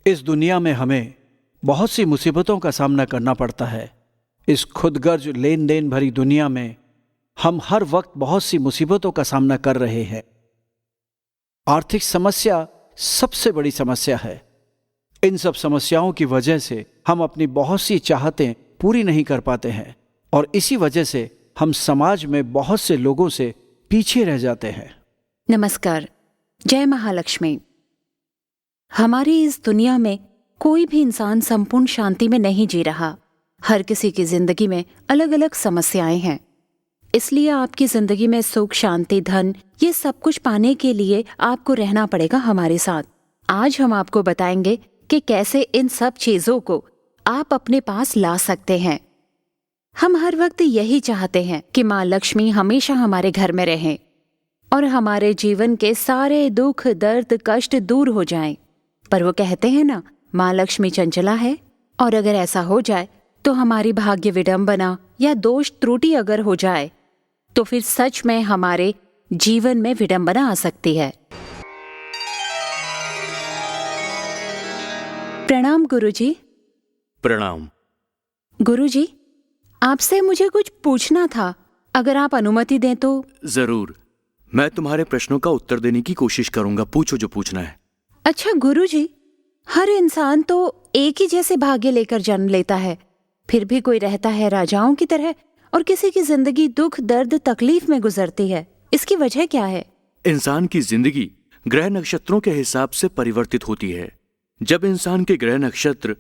इस दुनिया में हमें बहुत सी मुसीबतों का सामना करना पड़ता है। इस खुदगर्ज लेन देन भरी दुनिया में हम हर वक्त बहुत सी मुसीबतों का सामना कर रहे हैं। आर्थिक समस्या सबसे बड़ी समस्या है। इन सब समस्याओं की वजह से हम अपनी बहुत सी चाहतें पूरी नहीं कर पाते हैं और इसी वजह से हम समाज में बहुत से लोगों से पीछे रह जाते हैं। नमस्कार। जय महालक्ष्मी। हमारी इस दुनिया में कोई भी इंसान संपूर्ण शांति में नहीं जी रहा। हर किसी की जिंदगी में अलग अलग समस्याएं हैं। इसलिए आपकी जिंदगी में सुख, शांति, धन, ये सब कुछ पाने के लिए आपको रहना पड़ेगा हमारे साथ। आज हम आपको बताएंगे कि कैसे इन सब चीजों को आप अपने पास ला सकते हैं। हम हर वक्त यही चाहते हैं कि माँ लक्ष्मी हमेशा हमारे घर में रहें और हमारे जीवन के सारे दुख, दर्द, कष्ट दूर हो जाएं। पर वो कहते हैं ना, माँ लक्ष्मी चंचला है, और अगर ऐसा हो जाए तो हमारी भाग्य विडंबना या दोष त्रुटि अगर हो जाए तो फिर सच में हमारे जीवन में विडंबना आ सकती है। प्रणाम गुरुजी। प्रणाम। गुरुजी, आपसे मुझे कुछ पूछना था, अगर आप अनुमति दें तो। जरूर, मैं तुम्हारे प्रश्नों का उत्तर देने की कोशिश करूंगा। पूछो जो पूछना है। अच्छा गुरुजी, हर इंसान तो एक ही जैसे भाग्य लेकर जन्म लेता है, फिर भी कोई रहता है राजाओं की तरह और किसी की जिंदगी दुख, दर्द, तकलीफ में गुजरती है। इसकी वजह क्या है? इंसान की जिंदगी ग्रह नक्षत्रों के हिसाब से परिवर्तित होती है। जब इंसान के ग्रह नक्षत्र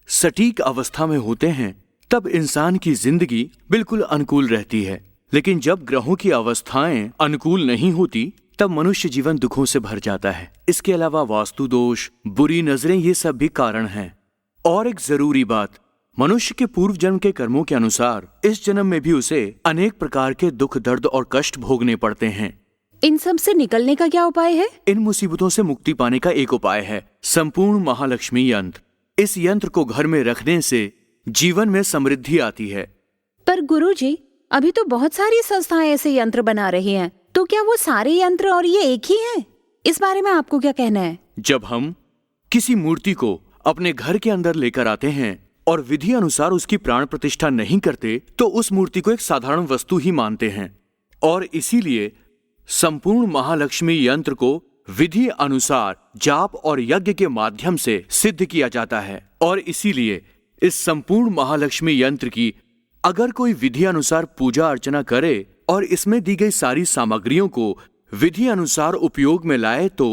सटीक अवस्था में होते हैं तब इंसान की जिंदगी बिल्कुल अनुकूल रहती है, लेकिन जब ग्रहों की अवस्थाएं अनुकूल नहीं होती तब मनुष्य जीवन दुखों से भर जाता है। इसके अलावा वास्तु दोष, बुरी नजरें, ये सब भी कारण हैं। और एक जरूरी बात, मनुष्य के पूर्व जन्म के कर्मों के अनुसार इस जन्म में भी उसे अनेक प्रकार के दुख, दर्द और कष्ट भोगने पड़ते हैं। इन सब से निकलने का क्या उपाय है? इन मुसीबतों से मुक्ति पाने का एक उपाय है संपूर्ण महालक्ष्मी यंत्र। इस यंत्र को घर में रखने से जीवन में समृद्धि आती है। पर गुरुजी, अभी तो बहुत सारी संस्थाएं ऐसे यंत्र बना रही हैं, तो क्या वो सारे यंत्र और ये एक ही हैं? इस बारे में आपको क्या कहना है? जब हम किसी मूर्ति को अपने घर के अंदर लेकर आते हैं और विधि अनुसार उसकी प्राण प्रतिष्ठा नहीं करते तो उस मूर्ति को एक साधारण वस्तु ही मानते हैं, और इसीलिए संपूर्ण महालक्ष्मी यंत्र को विधि अनुसार जाप और यज्ञ के माध्यम से सिद्ध किया जाता है। और इसीलिए इस संपूर्ण महालक्ष्मी यंत्र की अगर कोई विधि अनुसार पूजा अर्चना करे और इसमें दी गई सारी सामग्रियों को विधि अनुसार उपयोग में लाए तो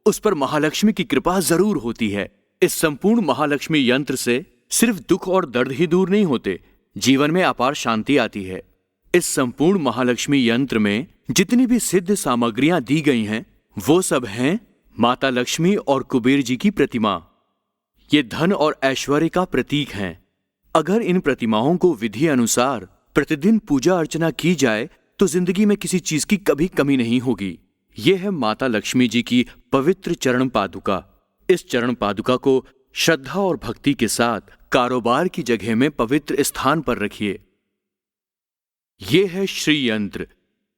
उस पर महालक्ष्मी की कृपा जरूर होती है। इस संपूर्ण महालक्ष्मी यंत्र से सिर्फ दुख और दर्द ही दूर नहीं होते, जीवन में अपार शांति आती है। इस संपूर्ण महालक्ष्मी यंत्र में जितनी भी सिद्ध सामग्रियां दी गई हैं वो सब हैं माता लक्ष्मी और कुबेर जी की प्रतिमा। ये धन और ऐश्वर्य का प्रतीक हैं। अगर इन प्रतिमाओं को विधि अनुसार प्रतिदिन पूजा अर्चना की जाए तो जिंदगी में किसी चीज की कभी कमी नहीं होगी। ये है माता लक्ष्मी जी की पवित्र चरण पादुका। इस चरण पादुका को श्रद्धा और भक्ति के साथ कारोबार की जगह में पवित्र स्थान पर रखिए। ये है श्री यंत्र।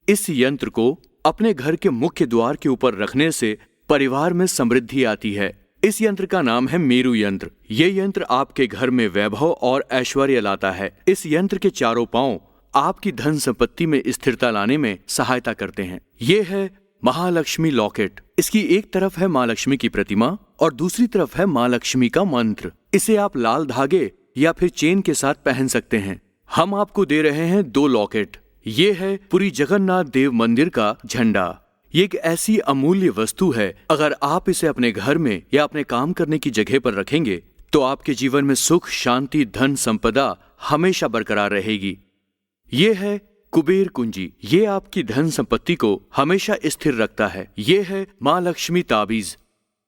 इस यंत्र को अपने घर के मुख्य द्वार के ऊपर रखने से परिवार में समृद्धि आती है। इस यंत्र का नाम है मेरु यंत्र। ये यंत्र आपके घर में वैभव और ऐश्वर्य लाता है। इस यंत्र के चारों पांव आपकी धन संपत्ति में स्थिरता लाने में सहायता करते हैं। ये है महालक्ष्मी लॉकेट। इसकी एक तरफ है माँ लक्ष्मी की प्रतिमा और दूसरी तरफ है माँ लक्ष्मी का मंत्र। इसे आप लाल धागे या फिर चेन के साथ पहन सकते हैं। हम आपको दे रहे हैं 2 लॉकेट। ये है पुरी जगन्नाथ देव मंदिर का झंडा। ये एक ऐसी अमूल्य वस्तु है, अगर आप इसे अपने घर में या अपने काम करने की जगह पर रखेंगे तो आपके जीवन में सुख, शांति, धन, संपदा हमेशा बरकरार रहेगी। ये है कुबेर कुंजी। ये आपकी धन संपत्ति को हमेशा स्थिर रखता है। ये है माँ लक्ष्मी ताबीज।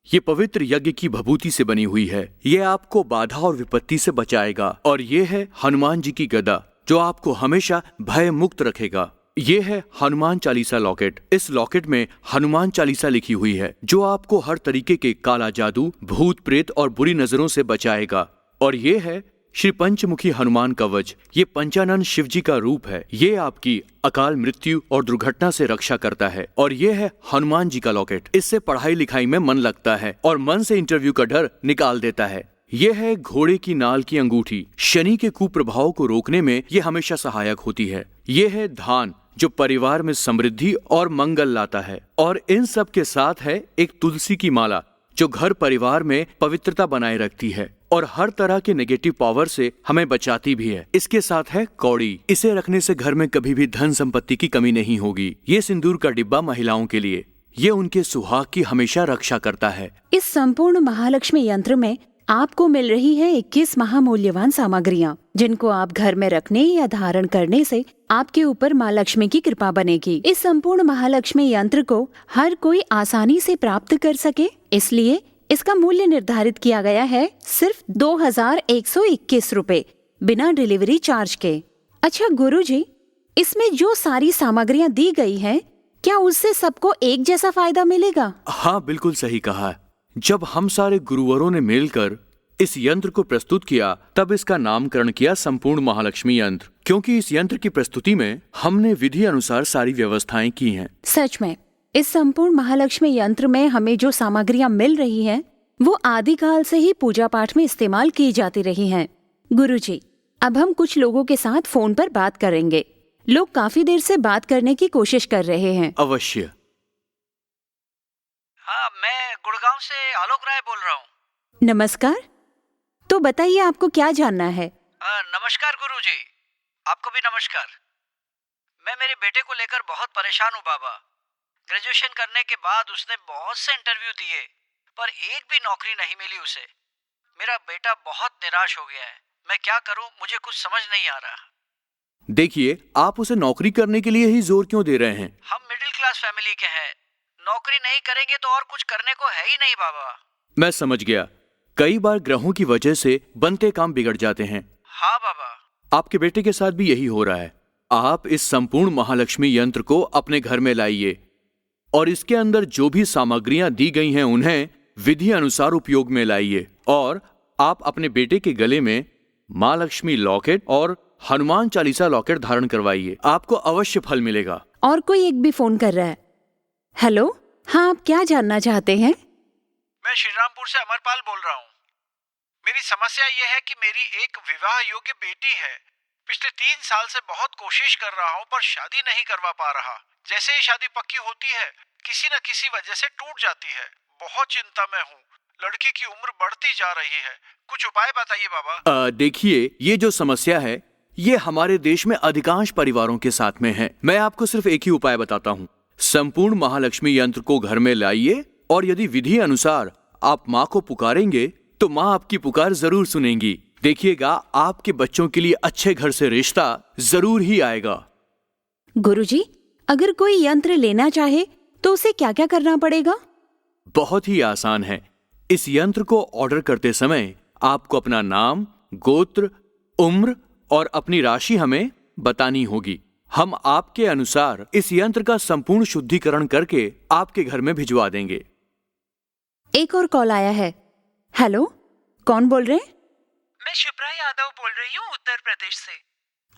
ये पवित्र यज्ञ की भभूति से बनी हुई है। ये आपको बाधा और विपत्ति से बचाएगा। और ये है हनुमान जी की गदा, जो आपको हमेशा भय मुक्त रखेगा। ये है हनुमान चालीसा लॉकेट। इस लॉकेट में हनुमान चालीसा लिखी हुई है, जो आपको हर तरीके के काला जादू, भूत प्रेत और बुरी नजरों से बचाएगा। और ये है श्री पंचमुखी हनुमान कवच ये पंचानन शिव जी का रूप है। ये आपकी अकाल मृत्यु और दुर्घटना से रक्षा करता है। और ये है हनुमान जी का लॉकेट। इससे पढ़ाई लिखाई में मन लगता है और मन से इंटरव्यू का डर निकाल देता है। ये है घोड़े की नाल की अंगूठी। शनि के कुप्रभाव को रोकने में ये हमेशा सहायक होती है। ये है धान जो परिवार में समृद्धि और मंगल लाता है। और इन सब के साथ है एक तुलसी की माला जो घर परिवार में पवित्रता बनाए रखती है और हर तरह के नेगेटिव पावर से हमें बचाती भी है। इसके साथ है कौड़ी। इसे रखने से घर में कभी भी धन संपत्ति की कमी नहीं होगी। ये सिंदूर का डिब्बा महिलाओं के लिए, ये उनके सुहाग की हमेशा रक्षा करता है। इस संपूर्ण महालक्ष्मी यंत्र में आपको मिल रही है 21 महामूल्यवान सामग्रियाँ, जिनको आप घर में रखने या धारण करने से आपके ऊपर माँ लक्ष्मी की कृपा बनेगी। इस संपूर्ण महालक्ष्मी यंत्र को हर कोई आसानी से प्राप्त कर सके, इसलिए इसका मूल्य निर्धारित किया गया है सिर्फ 2121 रुपए, बिना डिलीवरी चार्ज के। अच्छा गुरुजी, इसमें जो सारी सामग्रियाँ दी गई हैं, क्या उससे सबको एक जैसा फायदा मिलेगा? हाँ, बिल्कुल सही कहा। जब हम सारे गुरुवरों ने मिलकर इस यंत्र को प्रस्तुत किया तब इसका नामकरण किया संपूर्ण महालक्ष्मी यंत्र, क्योंकि इस यंत्र की प्रस्तुति में हमने विधि अनुसार सारी व्यवस्थाएं की हैं। सच में इस संपूर्ण महालक्ष्मी यंत्र में हमें जो सामग्रियां मिल रही हैं, वो आदिकाल से ही पूजा पाठ में इस्तेमाल की जाती रही हैं। गुरुजी, अब हम कुछ लोगों के साथ फोन पर बात करेंगे। लोग काफी देर से बात करने की कोशिश कर रहे हैं। अवश्य। हाँ, मैं गुड़गांव से आलोक राय बोल रहा हूँ। नमस्कार, तो बताइए आपको क्या जानना है? नमस्कार गुरुजी, आपको भी नमस्कार। मैं मेरे बेटे को लेकर बहुत परेशान हूँ बाबा। ग्रेजुएशन करने के बाद उसने बहुत से इंटरव्यू दिए, पर एक भी नौकरी नहीं मिली उसे। मेरा बेटा बहुत निराश हो गया है। मैं क्या करूँ, मुझे कुछ समझ नहीं आ रहा। देखिए, आप उसे नौकरी करने के लिए ही जोर क्यों दे रहे हैं? हम मिडिल क्लास फैमिली के हैं, नौकरी नहीं करेंगे तो और कुछ करने को है ही नहीं बाबा। मैं समझ गया। कई बार ग्रहों की वजह से बनते काम बिगड़ जाते हैं। हाँ बाबा। आपके बेटे के साथ भी यही हो रहा है। आप इस संपूर्ण महालक्ष्मी यंत्र को अपने घर में लाइए और इसके अंदर जो भी सामग्रियां दी गई हैं उन्हें विधि अनुसार उपयोग में लाइए। और आप अपने बेटे के गले में माँ लक्ष्मी लॉकेट और हनुमान चालीसा लॉकेट धारण करवाइए। आपको अवश्य फल मिलेगा। और कोई एक भी फोन कर रहा है। हेलो, हाँ, आप क्या जानना चाहते हैं? मैं श्रीरामपुर से अमरपाल बोल रहा हूँ। मेरी समस्या यह है कि मेरी एक विवाह योग्य बेटी है। पिछले 3 साल से बहुत कोशिश कर रहा हूँ, पर शादी नहीं करवा पा रहा। जैसे ही शादी पक्की होती है, किसी न किसी वजह से टूट जाती है। बहुत चिंता में हूँ। लड़की की उम्र बढ़ती जा रही है। कुछ उपाय बताइए बाबा। देखिए, ये जो समस्या है ये हमारे देश में अधिकांश परिवारों के साथ में है। मैं आपको सिर्फ एक ही उपाय बताता हूँ। संपूर्ण महालक्ष्मी यंत्र को घर में लाइए और यदि विधि अनुसार आप माँ को पुकारेंगे तो माँ आपकी पुकार जरूर सुनेंगी। देखिएगा, आपके बच्चों के लिए अच्छे घर से रिश्ता जरूर ही आएगा। गुरुजी, अगर कोई यंत्र लेना चाहे तो उसे क्या क्या करना पड़ेगा? बहुत ही आसान है। इस यंत्र को ऑर्डर करते समय आपको अपना नाम, गोत्र, उम्र और अपनी राशि हमें बतानी होगी। हम आपके अनुसार इस यंत्र का संपूर्ण शुद्धिकरण करके आपके घर में भिजवा देंगे। एक और कॉल आया है। हेलो, कौन बोल रहे हैं? मैं शिप्रा यादव बोल रही हूँ, उत्तर प्रदेश से।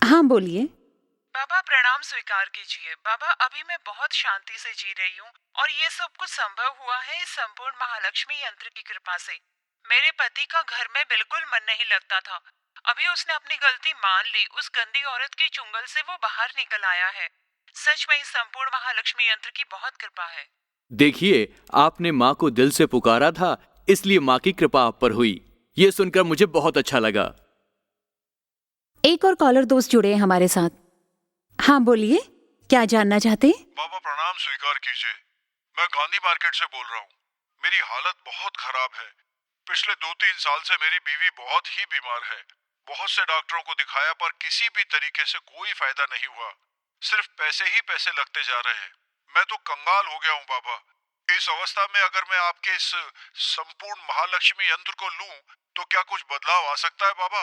हाँ, बोलिए। बाबा प्रणाम स्वीकार कीजिए। बाबा, अभी मैं बहुत शांति से जी रही हूँ और ये सब कुछ संभव हुआ है इस संपूर्ण महालक्ष्मी यंत्र की कृपा से। मेरे पति का घर में बिल्कुल मन नहीं लगता था। अभी उसने अपनी गलती मान ली। उस गंदी औरत की चुंगल से वो बाहर निकल आया है। सच में इस संपूर्ण महालक्ष्मी यंत्र की बहुत कृपा है। देखिए, आपने माँ को दिल से पुकारा था, इसलिए माँ की कृपा आप पर हुई। ये सुनकर मुझे बहुत अच्छा लगा। एक और कॉलर दोस्त जुड़े हैं हमारे साथ। हाँ, बोलिए, क्या जानना चाहते? बाबा प्रणाम स्वीकार कीजिए। मैं गांधी मार्केट से बोल रहा हूँ। मेरी हालत बहुत खराब है। पिछले 2-3 साल से मेरी बीवी बहुत ही बीमार है। बहुत से डॉक्टरों को दिखाया, पर किसी भी तरीके से कोई फायदा नहीं हुआ। सिर्फ पैसे ही पैसे लगते जा रहे हैं। मैं तो कंगाल हो गया हूँ बाबा। इस अवस्था में अगर मैं आपके इस संपूर्ण महालक्ष्मी यंत्र को लूं तो क्या कुछ बदलाव आ सकता है बाबा?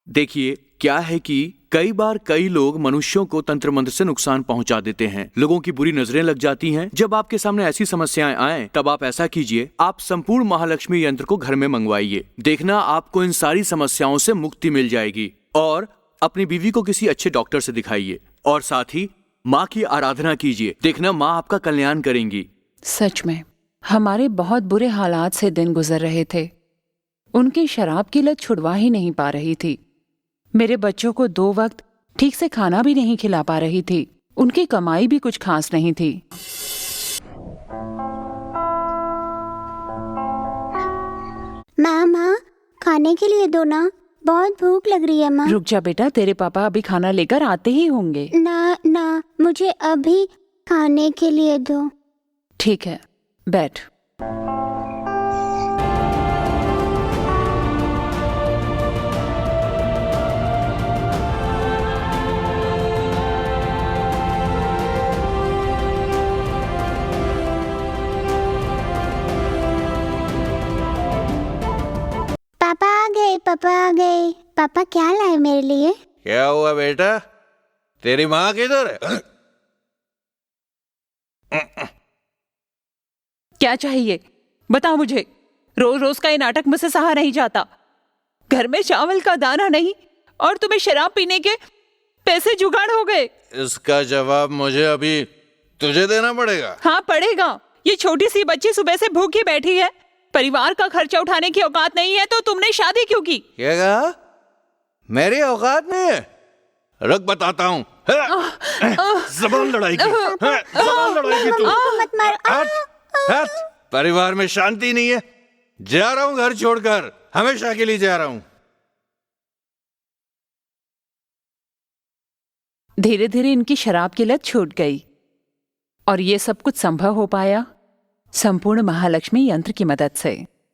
देखिए, क्या है कि कई बार कई लोग मनुष्यों को तंत्र मंत्र से नुकसान पहुंचा देते हैं, लोगों की बुरी नजरें लग जाती हैं। जब आपके सामने ऐसी समस्याएं आए तब आप ऐसा कीजिए, आप संपूर्ण महालक्ष्मी यंत्र को घर में मंगवाइए। देखना आपको इन सारी समस्याओं से मुक्ति मिल जाएगी। और अपनी बीवी को किसी अच्छे डॉक्टर से दिखाइए और साथ ही माँ की आराधना कीजिए। देखना माँ आपका कल्याण करेंगी। सच में हमारे बहुत बुरे हालात से दिन गुजर रहे थे। उनकी शराब की लत छुड़वा ही नहीं पा रही थी। मेरे बच्चों को 2 वक्त ठीक से खाना भी नहीं खिला पा रही थी। उनकी कमाई भी कुछ खास नहीं थी। माँ खाने के लिए दो ना, बहुत भूख लग रही है माँ। रुक जा बेटा, तेरे पापा अभी खाना लेकर आते ही होंगे। ना मुझे अभी खाने के लिए दो। ठीक है, बैठ। पापा आ गए। पापा क्या लाए मेरे लिए? क्या हुआ बेटा, तेरी माँ किधर है? क्या चाहिए बताओ मुझे। रोज रोज का ये नाटक मुझसे सहा नहीं जाता। घर में चावल का दाना नहीं और तुम्हें शराब पीने के पैसे जुगाड़ हो गए। इसका जवाब मुझे अभी तुझे देना पड़ेगा। हाँ पड़ेगा। ये छोटी सी बच्ची सुबह से भूखी बैठी है, परिवार का खर्चा उठाने की औकात नहीं है, तो तुमने शादी क्यों की? क्या कहा? मेरी औकात नहीं है? रुक बताता हूँ। जबान लड़ाएगी, जबान लड़ाएगी तू। मत मारो। हट, हट। परिवार में शांति नहीं है, जा रहा हूँ घर छोड़कर, हमेशा के लिए जा रहा हूँ। धीरे धीरे इनकी शराब की लत छूट गई और ये सब कुछ संभव हो पाया संपूर्ण महालक्ष्मी यंत्र की मदद से।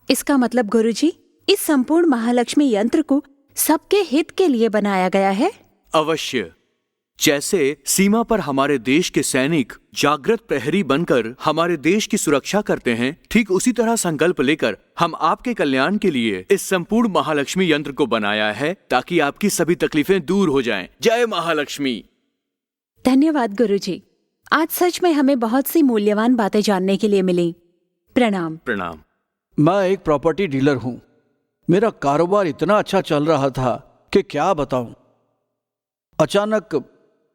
इसका मतलब गुरुजी, इस संपूर्ण महालक्ष्मी यंत्र को सबके हित के लिए बनाया गया है। अवश्य। जैसे सीमा पर हमारे देश के सैनिक जागृत प्रहरी बनकर हमारे देश की सुरक्षा करते हैं, ठीक उसी तरह संकल्प लेकर हम आपके कल्याण के लिए इस संपूर्ण महालक्ष्मी यंत्र को बनाया है, ताकि आपकी सभी तकलीफें दूर हो जाएं। जय महालक्ष्मी। धन्यवाद गुरुजी। आज सच में हमें बहुत सी मूल्यवान बातें जानने के लिए मिली। प्रणाम। प्रणाम। मैं एक प्रॉपर्टी डीलर हूं। मेरा कारोबार इतना अच्छा चल रहा था कि क्या बताऊं। अचानक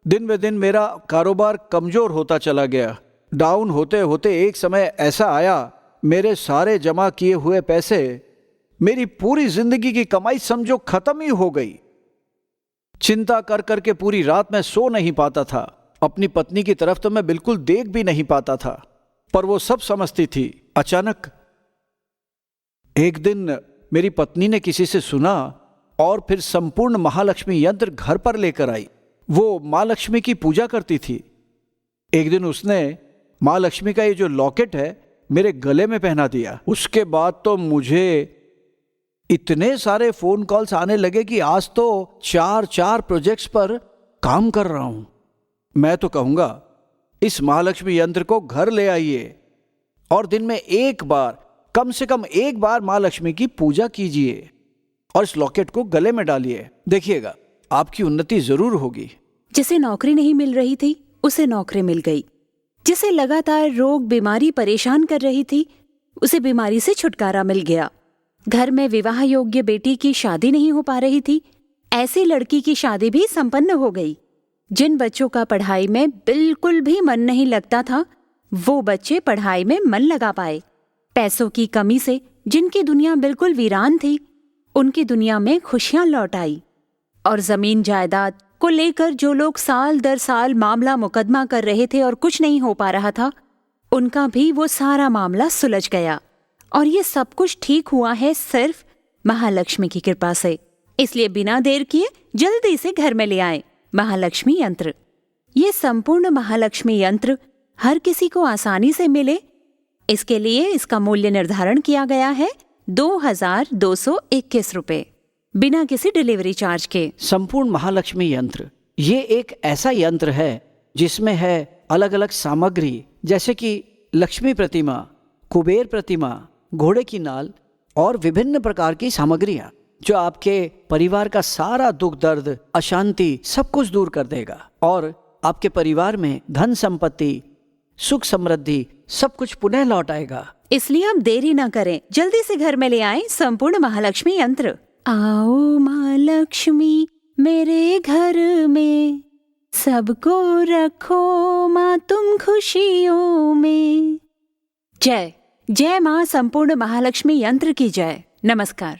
दिन ब दिन मेरा कारोबार कमजोर होता चला गया। डाउन होते होते एक समय ऐसा आया, मेरे सारे जमा किए हुए पैसे, मेरी पूरी जिंदगी की कमाई समझो खत्म ही हो गई। चिंता कर करके पूरी रात मैं सो नहीं पाता था। अपनी पत्नी की तरफ तो मैं बिल्कुल देख भी नहीं पाता था, पर वो सब समझती थी। अचानक एक दिन मेरी पत्नी ने किसी से सुना और फिर संपूर्ण महालक्ष्मी यंत्र घर पर लेकर आई। वो माँ लक्ष्मी की पूजा करती थी। एक दिन उसने माँ लक्ष्मी का ये जो लॉकेट है मेरे गले में पहना दिया। उसके बाद तो मुझे इतने सारे फोन कॉल्स आने लगे कि आज तो 4 प्रोजेक्ट्स पर काम कर रहा हूं। मैं तो कहूंगा इस महालक्ष्मी यंत्र को घर ले आइए और दिन में एक बार, कम से कम एक बार माँ लक्ष्मी की पूजा कीजिए और इस लॉकेट को गले में डालिए। देखिएगा आपकी उन्नति जरूर होगी। जिसे नौकरी नहीं मिल रही थी उसे नौकरी मिल गई। जिसे लगातार रोग बीमारी परेशान कर रही थी उसे बीमारी से छुटकारा मिल गया। घर में विवाह योग्य बेटी की शादी नहीं हो पा रही थी, ऐसी लड़की की शादी भी संपन्न हो गई। जिन बच्चों का पढ़ाई में बिल्कुल भी मन नहीं लगता था, वो बच्चे पढ़ाई में मन लगा पाए। पैसों की कमी से जिनकी दुनिया बिल्कुल वीरान थी, उनकी दुनिया में खुशियां लौट आई। और जमीन जायदाद को लेकर जो लोग साल दर साल मामला मुकदमा कर रहे थे और कुछ नहीं हो पा रहा था, उनका भी वो सारा मामला सुलझ गया। और ये सब कुछ ठीक हुआ है सिर्फ महालक्ष्मी की कृपा से। इसलिए बिना देर किए जल्दी से घर में ले आए महालक्ष्मी यंत्र। ये संपूर्ण महालक्ष्मी यंत्र हर किसी को आसानी से मिले, इसके लिए इसका मूल्य निर्धारण किया गया है 2221 रुपए, बिना किसी डिलीवरी चार्ज के। संपूर्ण महालक्ष्मी यंत्र ये एक ऐसा यंत्र है जिसमें है अलग अलग सामग्री, जैसे कि लक्ष्मी प्रतिमा, कुबेर प्रतिमा, घोड़े की नाल और विभिन्न प्रकार की सामग्रियां। जो आपके परिवार का सारा दुख दर्द, अशांति सब कुछ दूर कर देगा और आपके परिवार में धन संपत्ति, सुख समृद्धि सब कुछ पुनः लौट आएगा। इसलिए अब देरी ना करें, जल्दी से घर में ले आएं संपूर्ण महालक्ष्मी यंत्र। आओ माँ लक्ष्मी मेरे घर में, सबको रखो माँ तुम खुशियों में। जय जय माँ संपूर्ण महालक्ष्मी यंत्र की जय। नमस्कार।